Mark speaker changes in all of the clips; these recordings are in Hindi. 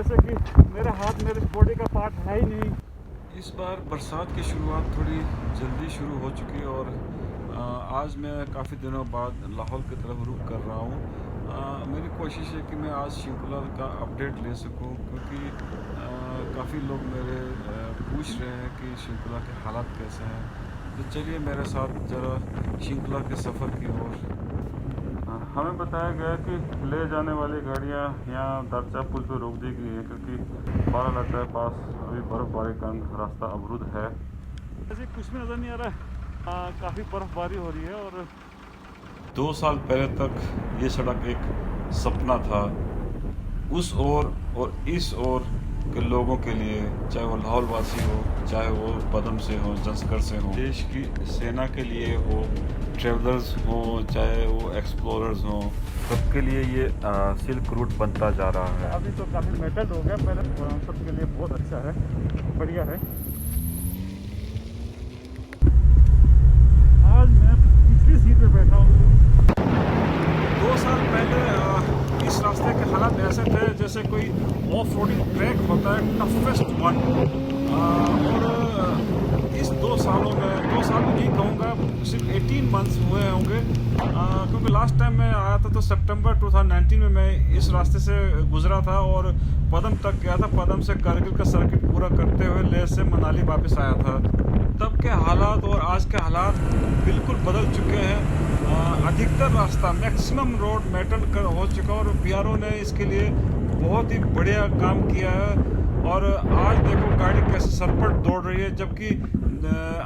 Speaker 1: जैसे कि मेरा हाथ मेरे बॉडी का पार्ट है ही नहीं।
Speaker 2: इस बार बरसात की शुरुआत थोड़ी जल्दी शुरू हो चुकी है और आज मैं काफ़ी दिनों बाद लाहौल की तरफ रुख कर रहा हूँ। मेरी कोशिश है कि मैं आज शिंकुला का अपडेट ले सकूँ, क्योंकि काफ़ी लोग मेरे पूछ रहे हैं कि शिंकुला के हालात कैसे हैं। तो चलिए मेरे साथ ज़रा शिंकुला के सफ़र की ओर। हमें बताया गया कि ले जाने वाली गाड़ियाँ यहाँ दरचा पुल पर रोक दी गई है, क्योंकि बारालाचा के पास अभी बर्फ़बारी का रास्ता अवरुद्ध है।
Speaker 1: ऐसे कुछ भी नज़र नहीं आ रहा है, काफ़ी बर्फ़बारी हो रही है। और
Speaker 2: 2 साल पहले तक ये सड़क एक सपना था उस ओर और इस ओर के लोगों के लिए, चाहे वो लाहौल वासी हो, चाहे वो पदम से हो, जंसकर से हो, देश की सेना के लिए हो, ट्रेवलर्स हो, चाहे वो एक्सप्लोरर्स हो, सबके लिए ये सिल्क रूट बनता जा रहा है।
Speaker 1: अभी तो काफ़ी मेटल हो गया, पहले सबके लिए बहुत अच्छा है, बढ़िया है। आज मैं पिछली सीट पे बैठा हूँ।
Speaker 2: 2 साल पहले इस रास्ते के हालात ऐसे थे जैसे कोई ऑफ रोडिंग ट्रैक होता है, टफेस्ट वन। और इस 2 सालों में, 2 साल में नहीं कहूँगा, सिर्फ 18 मंथ्स हुए होंगे, क्योंकि लास्ट टाइम मैं आया था तो सितंबर 2019 में मैं इस रास्ते से गुजरा था और पदम तक गया था। पदम से कारगिल का सर्किट पूरा करते हुए लेह से मनाली वापस आया था। तब के हालात और आज के हालात बिल्कुल बदल चुके हैं। अधिकतर रास्ता, मैक्सिमम रोड मेटल हो चुका और बीआरओ ने इसके लिए बहुत ही बढ़िया काम किया है। और आज देखो गाड़ी कैसे सरपट दौड़ रही है, जबकि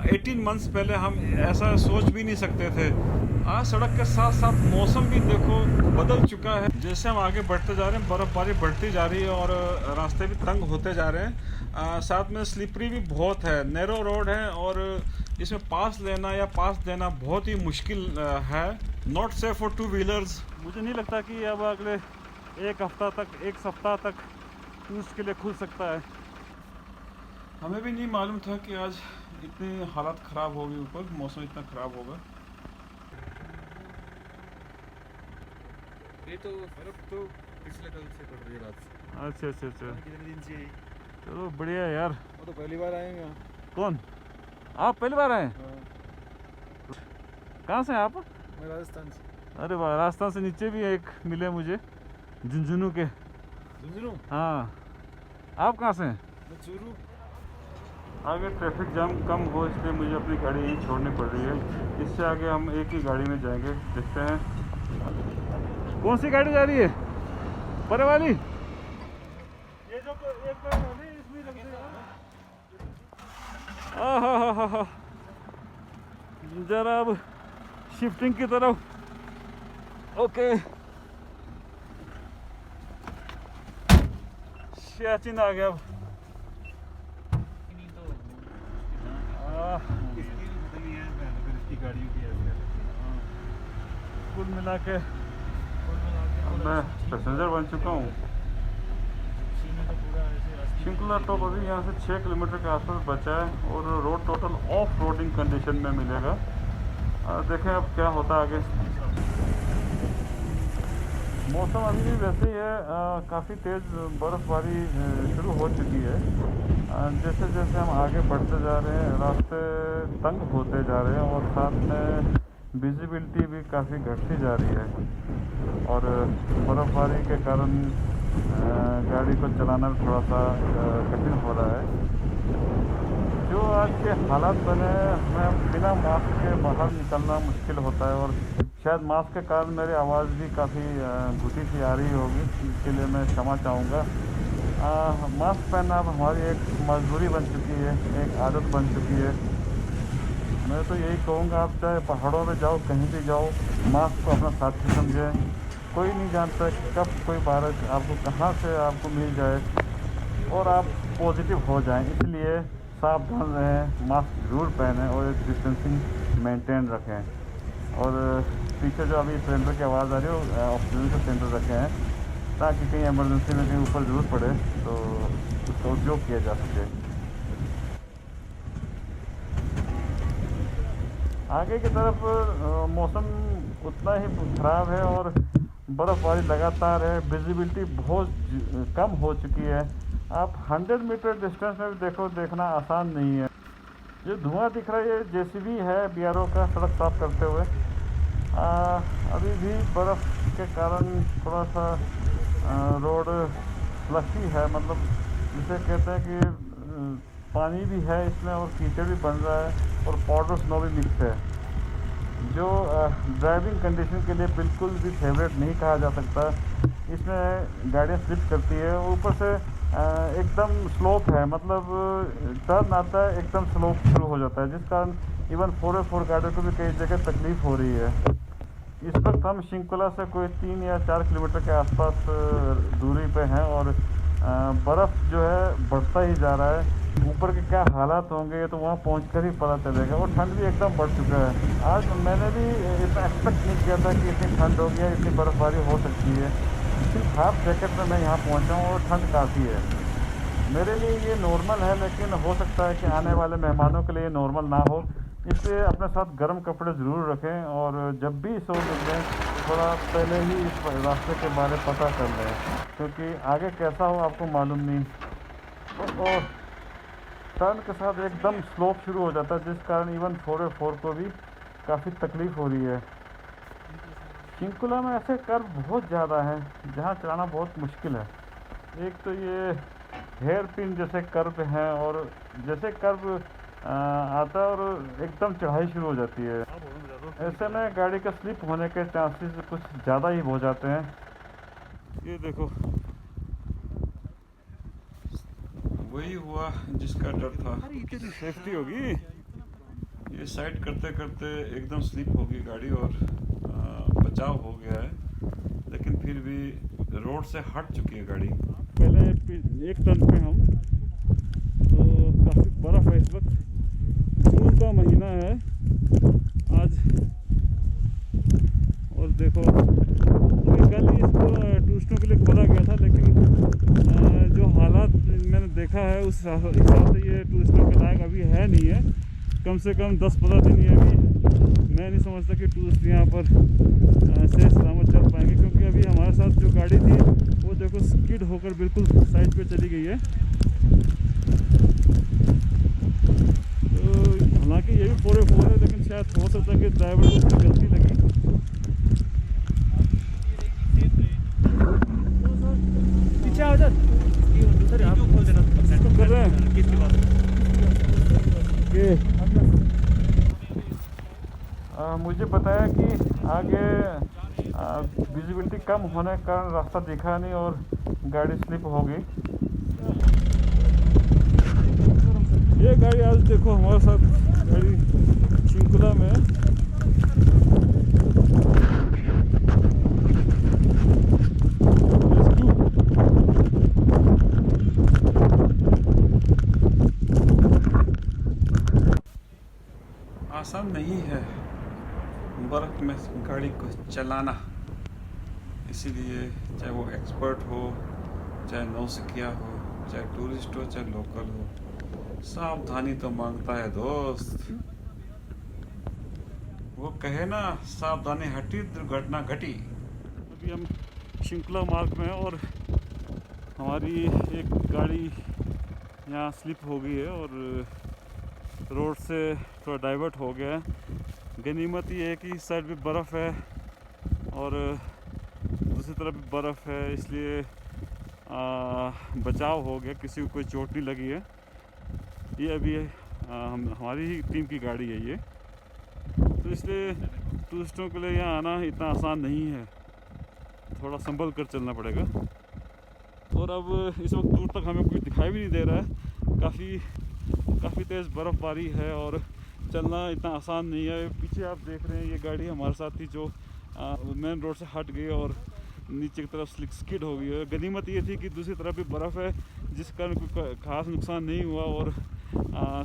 Speaker 2: 18 मंथ्स पहले हम ऐसा सोच भी नहीं सकते थे। आज सड़क के साथ साथ मौसम भी देखो बदल चुका है। जैसे हम आगे बढ़ते जा रहे हैं, बर्फ़बारी बढ़ती जा रही है और रास्ते भी तंग होते जा रहे हैं। साथ में स्लिपरी भी बहुत है, नैरो रोड है और इसमें पास लेना या पास देना बहुत ही मुश्किल है। Not safe for 2 wheelers.
Speaker 1: मुझे नहीं लगता कि अब अगले एक सप्ताह तक टूरिस्ट के लिए खुल सकता है।
Speaker 2: हमें भी नहीं मालूम था कि आज इतनी हालत ख़राब होगी, ऊपर मौसम इतना ख़राब होगा।
Speaker 3: ये तो बर्फ तो पिछले कल से पड़ रही है रात से।
Speaker 1: अच्छा अच्छा अच्छा,
Speaker 3: कितने दिन से?
Speaker 1: चलो बढ़िया है यार।
Speaker 3: वो तो पहली बार आए हैं यहाँ।
Speaker 1: कौन? आप पहली बार आए? कहाँ से हैं आप?
Speaker 3: मैं राजस्थान से।
Speaker 1: अरे वाह, राजस्थान से नीचे भी एक मिले मुझे, झुंझुनू के।
Speaker 3: झुंझुनू?
Speaker 1: हाँ, आप कहाँ से हैं?
Speaker 3: मैं चूरू।
Speaker 2: आगे ट्रैफिक जाम कम हो इसलिए मुझे अपनी गाड़ी यहीं छोड़नी पड़ रही है। इससे आगे हम एक ही गाड़ी में जाएंगे, देखते हैं।
Speaker 1: कौन सी गाड़ी जा रही है? परे वाली? ये जो एक इसमें रख दे यार। जरा अब शिफ्टिंग की तरफ। ओके, सियाचिन आ गया अब। कुल मिला के
Speaker 2: मैं पैसेंजर बन चुका हूँ। शिंकुला टॉप अभी यहाँ से 6 किलोमीटर के आसपास बचा है और road total off roading condition में मिलेगा। देखें अब क्या होता है आगे। मौसम अभी भी वैसे ही है, काफ़ी तेज़ बर्फ़बारी शुरू हो चुकी है। जैसे जैसे हम आगे बढ़ते जा रहे हैं रास्ते तंग होते जा रहे हैं और साथ में विजिबिलिटी भी काफ़ी घटती जा रही है और बर्फ़बारी के कारण गाड़ी को चलाना भी थोड़ा सा कठिन हो रहा है। जो आज के हालात बने, हमें बिना मास्क के बाहर निकलना मुश्किल होता है और शायद मास्क के कारण मेरी आवाज़ भी काफ़ी घुटी सी आ रही होगी, इसके लिए मैं क्षमा चाहूँगा। मास्क पहनना अब हमारी एक मजबूरी बन चुकी है, एक आदत बन चुकी है। मैं तो यही कहूँगा, आप चाहे पहाड़ों में जाओ, कहीं भी जाओ, मास्क को अपना साथी समझें। कोई नहीं जानता कि कब कोई वायरस आपको कहाँ से आपको मिल जाए और आप पॉजिटिव हो जाएं, इसलिए सावधान रहें, मास्क ज़रूर पहनें और एक डिस्टेंसिंग मेंटेन रखें। और पीछे जो अभी सिलेंडर की आवाज़ आ रही है, ऑक्सीजन के सिलेंडर रखे हैं ताकि कहीं इमरजेंसी में कहीं ऊपर ज़रूरत पड़े तो उसका उपयोग किया जा सके। आगे की तरफ मौसम उतना ही ख़राब है और बर्फ़बारी लगातार है, विजिबिलिटी बहुत कम हो चुकी है। आप 100 मीटर डिस्टेंस में भी देखना आसान नहीं है। ये धुआं दिख रहा है, ये जेसीबी है बीआरओ का सड़क साफ करते हुए। अभी भी बर्फ़ के कारण थोड़ा सा रोड स्लशी है, मतलब जिसे कहते हैं कि पानी भी है इसमें और कीचड़ भी बन रहा है और पाउडर स्नो भी मिक्स है, जो ड्राइविंग कंडीशन के लिए बिल्कुल भी फेवरेट नहीं कहा जा सकता। इसमें गाड़ियाँ स्लिप करती है, ऊपर से एकदम स्लोप है, मतलब टर्न आता है एकदम स्लोप शुरू हो जाता है, जिस कारण इवन 4x4 गाड़ियों को भी कई जगह तकलीफ़ हो रही है। इस वक्त हम शिंकुला से कोई 3 या 4 किलोमीटर के आसपास दूरी पे हैं और बर्फ़ जो है बढ़ता ही जा रहा है। ऊपर के क्या हालात होंगे ये तो वहाँ पहुँचकर ही पता चलेगा। और ठंड भी एकदम बढ़ चुका है। आज मैंने भी इतना एक्सपेक्ट नहीं किया था कि इतनी ठंड होगी या इतनी बर्फ़बारी हो सकती है। सिर्फ हाफ जैकेट में मैं यहाँ पहुँचा हूँ और ठंड काफ़ी है। मेरे लिए ये नॉर्मल है, लेकिन हो सकता है कि आने वाले मेहमानों के लिए ये नॉर्मल ना हो, इसलिए अपने साथ गर्म कपड़े ज़रूर रखें और जब भी सो निकलें थोड़ा पहले ही इस रास्ते के बारे में पता कर लें, क्योंकि आगे कैसा हो आपको मालूम नहीं। और टर्न के साथ एकदम स्लोप शुरू हो जाता है, जिस कारण इवन 4x4 को भी काफ़ी तकलीफ़ हो रही है। शिंकुला में ऐसे कर्व बहुत ज़्यादा हैं जहाँ चलाना बहुत मुश्किल है। एक तो ये हेयर पिन जैसे कर्व हैं और जैसे कर्व आता है और एकदम चढ़ाई शुरू हो जाती है, ऐसे में गाड़ी का स्लिप होने के चांसेस कुछ ज़्यादा ही हो जाते हैं। ये देखो, वही हुआ जिसका डर था। सेफ्टी होगी, ये साइड करते करते एकदम स्लिप होगी गाड़ी और बचाव हो गया है, लेकिन फिर भी रोड से हट चुकी है गाड़ी। पहले एक टर्न पे हम तो काफ़ी बर्फ़ है इस वक्त, जून का महीना है आज। और देखो कल ही इसको टूरिस्टों के लिए खोला गया था, लेकिन जो हालात मैंने देखा है उस हिसाब से ये टूरिस्टों के लायक अभी है नहीं है। कम से कम 10-15 दिन ये अभी मैं नहीं समझता कि टूरिस्ट यहाँ पर सही सलामत चल पाएंगे, क्योंकि अभी हमारे साथ जो गाड़ी थी वो देखो स्किड होकर बिल्कुल साइड पे चली गई है। तो हालांकि ये भी 4x4 है, लेकिन शायद हो सकता है कि ड्राइवर को उसकी गलती लगी। कर रहे हैं मुझे बताया कि आगे विजिबिलिटी कम होने के कारण रास्ता दिखा नहीं और गाड़ी स्लिप हो गई। ये गाड़ी आज देखो हमारे साथ गाड़ी शिंकुला में आसान नहीं है बर्फ़ में गाड़ी को चलाना, इसीलिए चाहे वो एक्सपर्ट हो, चाहे नौसिखिया हो, चाहे टूरिस्ट हो, चाहे लोकल हो, सावधानी तो मांगता है दोस्त। वो कहे ना, सावधानी हटी दुर्घटना घटी। अभी हम शिंकुला मार्ग में और हमारी एक गाड़ी यहाँ स्लिप हो गई है और रोड से थोड़ा डाइवर्ट हो गया है। गनीमत ये है कि इस साइड भी बर्फ़ है और दूसरी तरफ भी बर्फ़ है, इसलिए बचाव हो गया, किसी को कोई चोट नहीं लगी है। ये अभी हमारी ही टीम की गाड़ी है ये, तो इसलिए टूरिस्टों के लिए यहाँ आना इतना आसान नहीं है, थोड़ा संभल कर चलना पड़ेगा। और अब इस वक्त दूर तक हमें कोई दिखाई भी नहीं दे रहा है, काफ़ी तेज़ बर्फ़बारी है और चलना इतना आसान नहीं है। पीछे आप देख रहे हैं ये गाड़ी हमारे साथ थी जो मेन रोड से हट गई और नीचे की तरफ स्किड हो गई है। गनीमत ये थी कि दूसरी तरफ भी बर्फ़ है, जिस कारण कोई खास नुकसान नहीं हुआ और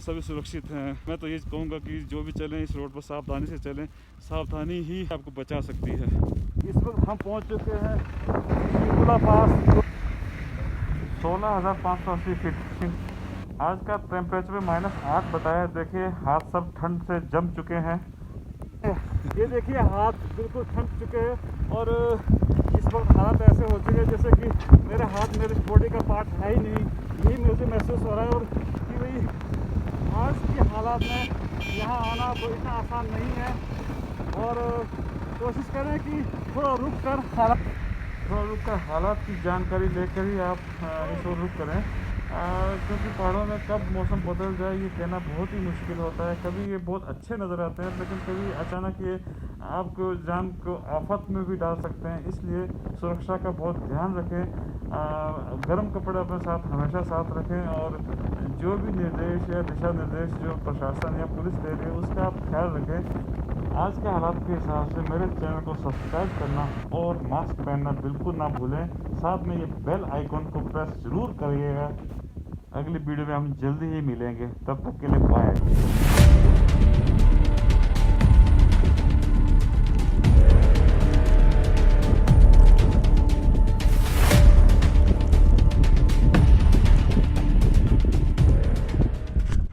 Speaker 2: सभी सुरक्षित हैं। मैं तो ये कहूँगा कि जो भी चलें इस रोड पर सावधानी से चलें, सावधानी ही आपको बचा सकती है। इस वक्त हम पहुँच चुके हैं शिंकुला पास, 16,580 फीट। आज का टेम्परेचर में -8 बताया। देखिए हाथ सब ठंड से जम चुके हैं। ये देखिए हाथ बिल्कुल ठंड चुके हैं और
Speaker 1: इस वक्त हालात ऐसे हो चुके हैं जैसे कि मेरे हाथ मेरे बॉडी का पार्ट है ही नहीं, यही मुझे महसूस हो रहा है। और कि भाई आज के हालात में यहाँ आना तो इतना आसान नहीं है। और कोशिश करें कि थोड़ा रुक कर
Speaker 2: हालात की जानकारी लेकर ही आप इस ओर रुक करें, क्योंकि पहाड़ों में कब मौसम बदल जाए ये कहना बहुत ही मुश्किल होता है। कभी ये बहुत अच्छे नज़र आते हैं, लेकिन कभी अचानक ये आपको जान को आफत में भी डाल सकते हैं। इसलिए सुरक्षा का बहुत ध्यान रखें, गर्म कपड़े अपने साथ हमेशा साथ रखें, और जो भी निर्देश या दिशा निर्देश जो प्रशासन या पुलिस दे रही है उसका आप ख्याल रखें। आज के हालात के हिसाब से मेरे चैनल को सब्सक्राइब करना और मास्क पहनना बिल्कुल ना भूलें। साथ में ये बेल आइकॉन को प्रेस ज़रूर करिएगा। अगली वीडियो में हम जल्दी ही मिलेंगे, तब तक के लिए बाय।